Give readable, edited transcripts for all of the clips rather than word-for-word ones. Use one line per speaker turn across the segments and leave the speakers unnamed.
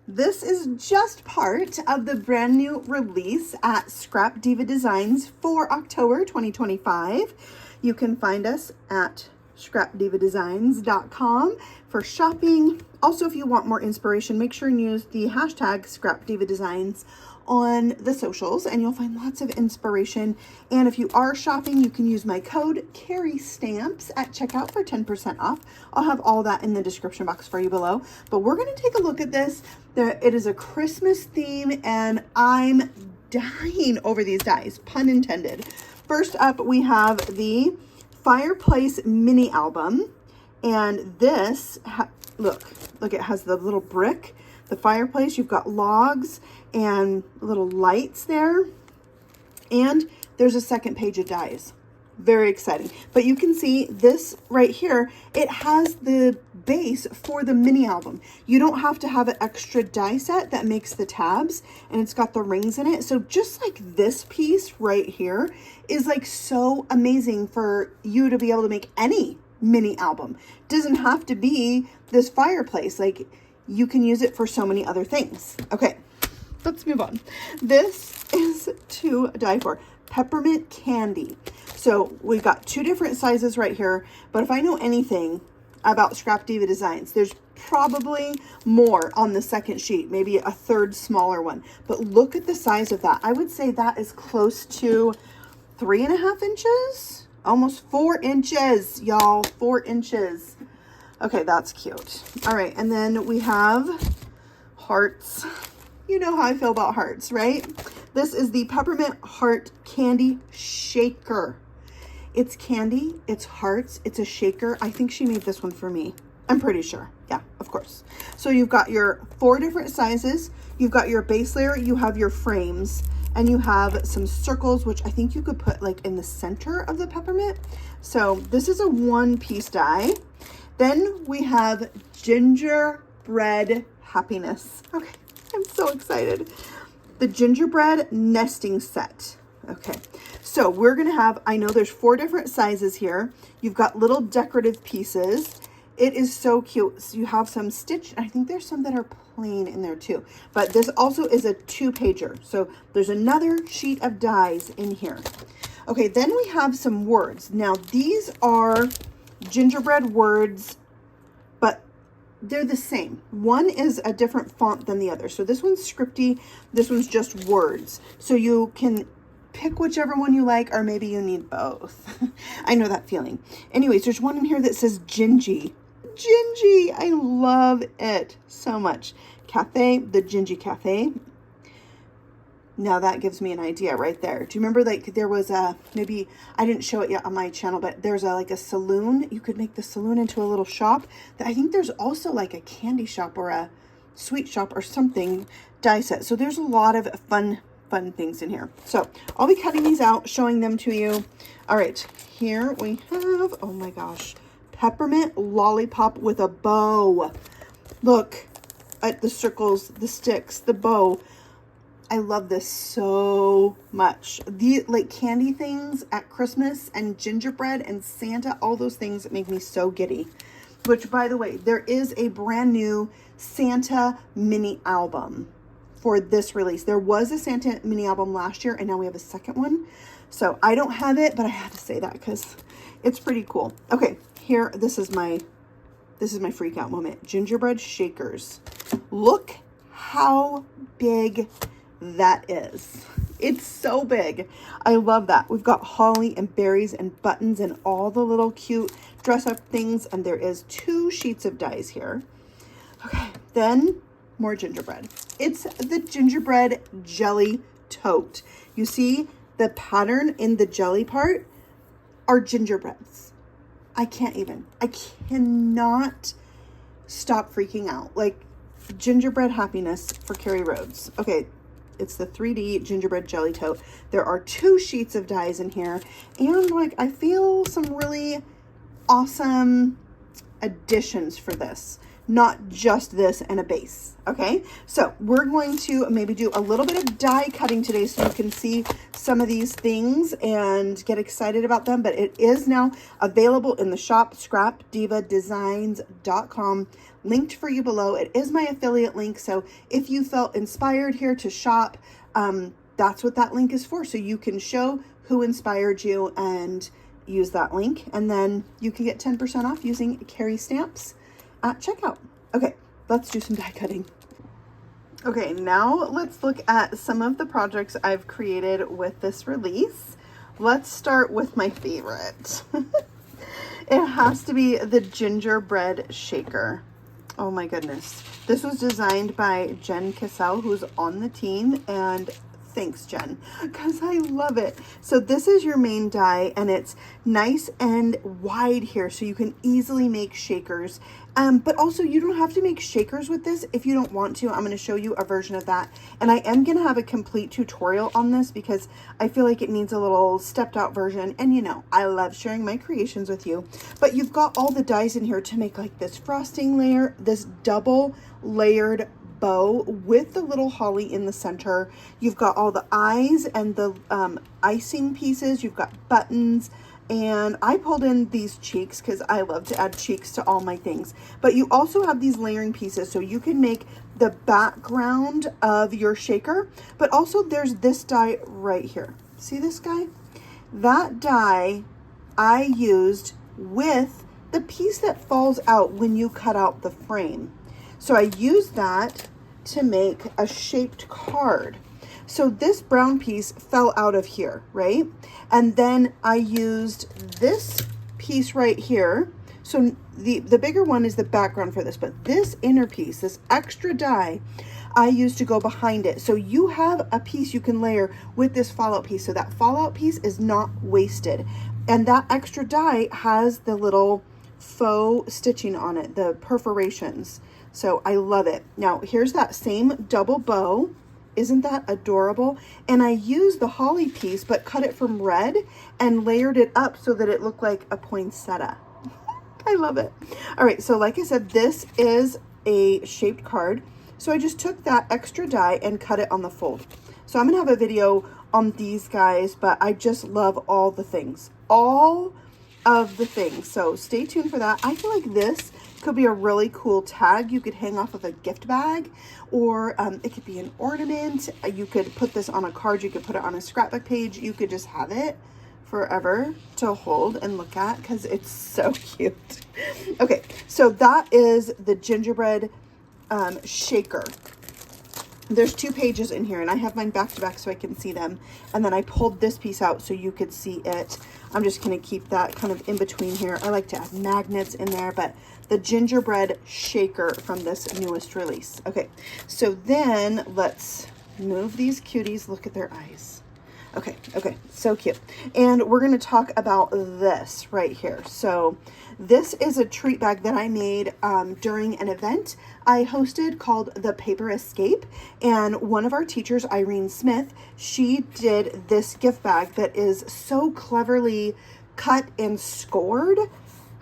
This is just part of the brand new release at Scrap Diva Designs for October 2025. You can find us at scrapdivadesigns.com for shopping. Also, if you want more inspiration, make sure and use the hashtag Scrap Diva Designs on the socials and you'll find lots of inspiration. And if you are shopping, you can use my code Carrie Stamps at checkout for 10% off. I'll have all that in the description box for you below. But we're going to take a look at this. It is a Christmas theme and I'm dying over these dies, pun intended. First up, we have the Fireplace mini album, and this look, it has the little brick, the fireplace. You've got logs and little lights there, and there's a second page of dies. Very exciting. But you can see this right here, it has the base for the mini album. You don't have to have an extra die set that makes the tabs, and it's got the rings in it. So just like this piece right here is like so amazing for you to be able to make any mini album. It doesn't have to be this fireplace. Like, you can use it for so many other things. Okay, let's move on. This is to die for. Peppermint candy. So we've got two different sizes right here, but if I know anything about Scrap Diva Designs, there's probably more on the second sheet, maybe a third smaller one. But look at the size of that. I would say that is close to 3.5 inches, almost 4 inches, y'all, 4 inches. Okay, that's cute. All right, and then we have hearts. You know how I feel about hearts, right? This is the Peppermint Heart Candy Shaker. It's candy, it's hearts, it's a shaker. I think she made this one for me. I'm pretty sure. Yeah, of course. So you've got your 4 different sizes. You've got your base layer, you have your frames, and you have some circles, which I think you could put like in the center of the peppermint. So this is a 1-piece die. Then we have Gingerbread Happiness. Okay, I'm so excited. The Gingerbread nesting set. Okay, so we're gonna have, I know there's 4 different sizes here. You've got little decorative pieces. It is so cute. So you have some stitch. I think there's some that are plain in there too. But this also is a 2-pager. So there's another sheet of dies in here. Okay, then we have some words. Now these are gingerbread words, but they're the same. One is a different font than the other. So this one's scripty, this one's just words. So you can pick whichever one you like, or maybe you need both. I know that feeling. Anyways, there's one in here that says Gingy. Gingy, I love it so much. Cafe, the Gingy Cafe. Now that gives me an idea right there. Do you remember, like, there was a, maybe I didn't show it yet on my channel, but there's like a saloon. You could make the saloon into a little shop. I think there's also like a candy shop or a sweet shop or something die set. So there's a lot of fun things in here. So I'll be cutting these out, showing them to you. All right, here we have, oh my gosh, peppermint lollipop with a bow. Look at the circles, the sticks, the bow. I love this so much. The like candy things at Christmas and gingerbread and Santa, all those things make me so giddy. Which, by the way, there is a brand new Santa mini album for this release. There was a Santa mini album last year, and now we have a second one. So I don't have it, but I had to say that because it's pretty cool. Okay, here, this is my freak out moment. Gingerbread shakers. Look how big that is. It's so big. I love that. We've got holly and berries and buttons and all the little cute dress up things, and there is 2 sheets of dies here. Okay, then more gingerbread. It's the gingerbread jelly tote. You see the pattern in the jelly part are gingerbreads. I cannot stop freaking out. Like, gingerbread happiness for Carrie Rhodes. Okay, it's the 3D gingerbread jelly tote. There are 2 sheets of dies in here, and like, I feel some really awesome additions for this. not just this and a base. Okay, so we're going to maybe do a little bit of die cutting today so you can see some of these things and get excited about them. But it is now available in the shop, scrapdivadesigns.com, linked for you below. It is my affiliate link, so if you felt inspired here to shop, that's what that link is for. So you can show who inspired you and use that link, and then you can get 10% off using Carrie stamps at checkout. Okay, let's do some die cutting. Okay, now let's look at some of the projects I've created with this release. Let's start with my favorite. It has to be the gingerbread shaker. Oh my goodness. This was designed by Jen Cassell, who's on the team, and thanks, Jen, because I love it. So this is your main die, and it's nice and wide here, so you can easily make shakers. But also, you don't have to make shakers with this if you don't want to. I'm going to show you a version of that, and I am going to have a complete tutorial on this because I feel like it needs a little stepped out version, and you know, I love sharing my creations with you. But you've got all the dies in here to make like this frosting layer, this double layered bow with the little holly in the center. You've got all the eyes and the icing pieces. You've got buttons, and I pulled in these cheeks because I love to add cheeks to all my things. But you also have these layering pieces, so you can make the background of your shaker. But also there's this die right here. See this guy? That die I used with the piece that falls out when you cut out the frame. So I used that to make a shaped card. So this brown piece fell out of here, right? And then I used this piece right here. So the bigger one is the background for this, but this inner piece, this extra die, I used to go behind it. So you have a piece you can layer with this fallout piece. So that fallout piece is not wasted. And that extra die has the little faux stitching on it, the perforations. So I love it. Now here's that same double bow. Isn't that adorable? And I used the holly piece, but cut it from red and layered it up so that it looked like a poinsettia. I love it. All right, so like I said, this is a shaped card. So I just took that extra die and cut it on the fold. So I'm gonna have a video on these guys, but I just love all the things. All of the things. So stay tuned for that. I feel like this could be a really cool tag you could hang off of a gift bag, or it could be an ornament. You could put this on a card. You could put it on a scrapbook page. You could just have it forever to hold and look at because it's so cute. Okay, so that is the gingerbread shaker. There's 2 pages in here, and I have mine back to back so I can see them. And then I pulled this piece out so you could see it. I'm just going to keep that kind of in between here. I like to add magnets in there, but the gingerbread shaker from this newest release. Okay, so then let's move these cuties. Look at their eyes. Okay, so cute. And we're going to talk about this right here. So this is a treat bag that I made during an event I hosted called The Paper Escape. And one of our teachers, Irene Smith, she did this gift bag that is so cleverly cut and scored.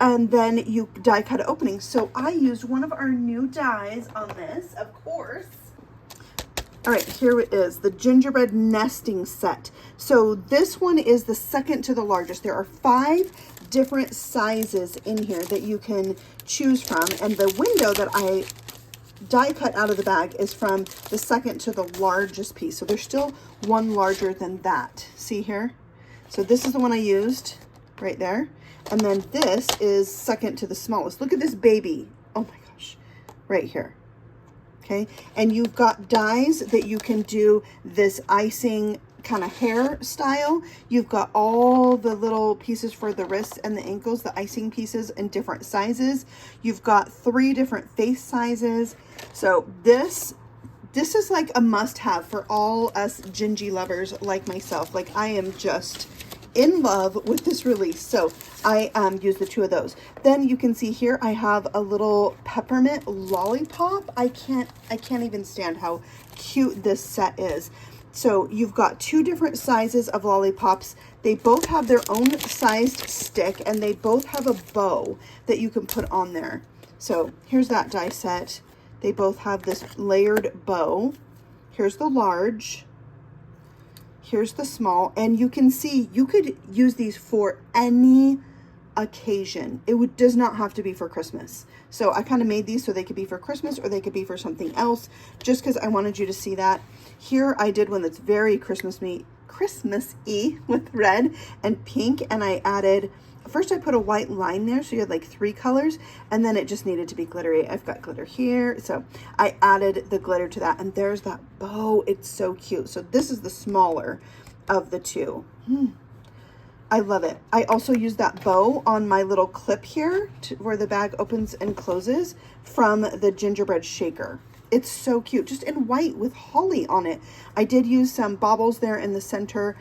And then you die cut an opening. So I used one of our new dies on this, of course. All right, here it is, the gingerbread nesting set. So this one is the second to the largest. There are 5 different sizes in here that you can choose from. And the window that I die cut out of the bag is from the second to the largest piece. So there's still one larger than that. See here? So this is the one I used right there. And then this is second to the smallest. Look at this baby. Oh my gosh, right here. Okay, and you've got dies that you can do this icing kind of hair style. You've got all the little pieces for the wrists and the ankles, the icing pieces in different sizes. You've got 3 different face sizes. So this is like a must-have for all us gingy lovers like myself. Like, I am just in love with this release. So I use the 2 of those. Then you can see here I have a little peppermint lollipop. I can't even stand how cute this set is. So you've got 2 different sizes of lollipops. They both have their own sized stick, and they both have a bow that you can put on there. So here's that die set. They both have this layered bow. Here's the large. Here's the small. And you can see you could use these for any occasion. It does not have to be for Christmas. So I kind of made these so they could be for Christmas or they could be for something else, just because I wanted you to see that. Here I did one that's very Christmassy with red and pink, and I added, first I put a white line there so you had like 3 colors, and then it just needed to be glittery. I've got glitter here, so I added the glitter to that, and there's that bow. It's so cute. So this is the smaller of the two. I love it. I also use that bow on my little clip here where the bag opens and closes from the gingerbread shaker. It's so cute, just in white with holly on it. I did use some baubles there in the center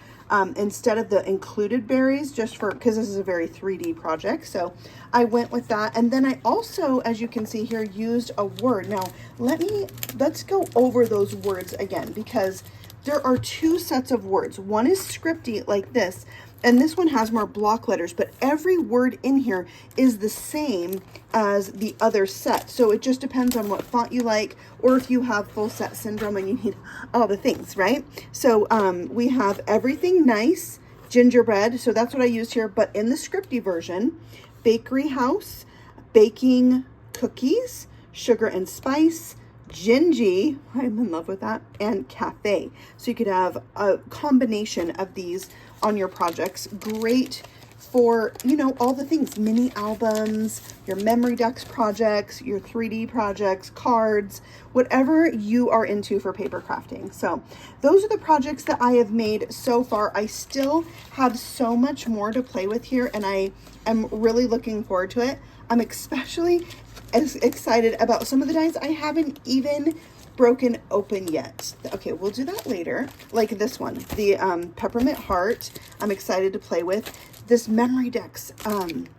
instead of the included berries, just for, because this is a very 3D project. So I went with that. And then I also, as you can see here, used a word. Now let's go over those words again, because there are 2 sets of words. One is scripty like this, and this one has more block letters, but every word in here is the same as the other set. So it just depends on what font you like, or if you have full set syndrome and you need all the things, right? So we have everything nice, gingerbread. So that's what I used here, but in the scripty version, bakery house, baking cookies, sugar and spice, Gingy, I'm in love with that, and cafe. So you could have a combination of these on your projects. Great for, you know, all the things, mini albums, your memory ducks projects, your 3D projects, cards, whatever you are into for paper crafting. So those are the projects that I have made so far. I still have so much more to play with here, and I am really looking forward to it. I'm especially as excited about some of the dies I haven't even broken open yet. Okay, we'll do that later. Like this one, the peppermint heart, I'm excited to play with. This memory decks,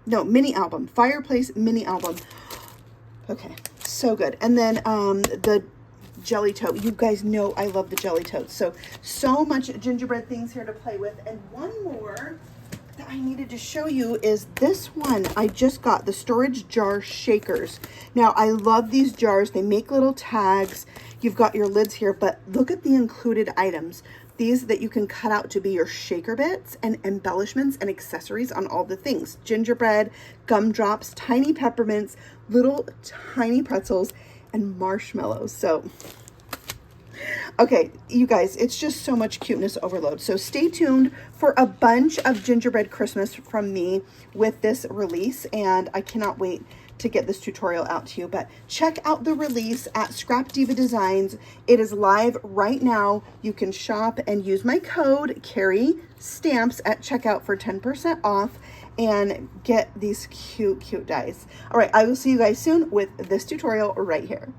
mini album, fireplace mini album. Okay, so good. And then the jelly tote. You guys know I love the jelly totes. So much gingerbread things here to play with. And one more that I needed to show you is this one. I just got the storage jar shakers. Now I love these jars. They make little tags. You've got your lids here, but look at the included items. These that you can cut out to be your shaker bits and embellishments and accessories on all the things. Gingerbread, gumdrops, tiny peppermints, little tiny pretzels, and marshmallows. So okay, you guys, it's just so much cuteness overload. So stay tuned for a bunch of gingerbread Christmas from me with this release, and I cannot wait to get this tutorial out to you. But check out the release at Scrap Diva Designs. It is live right now. You can shop and use my code Carrie Stamps at checkout for 10% off and get these cute dies. All right, I will see you guys soon with this tutorial right here.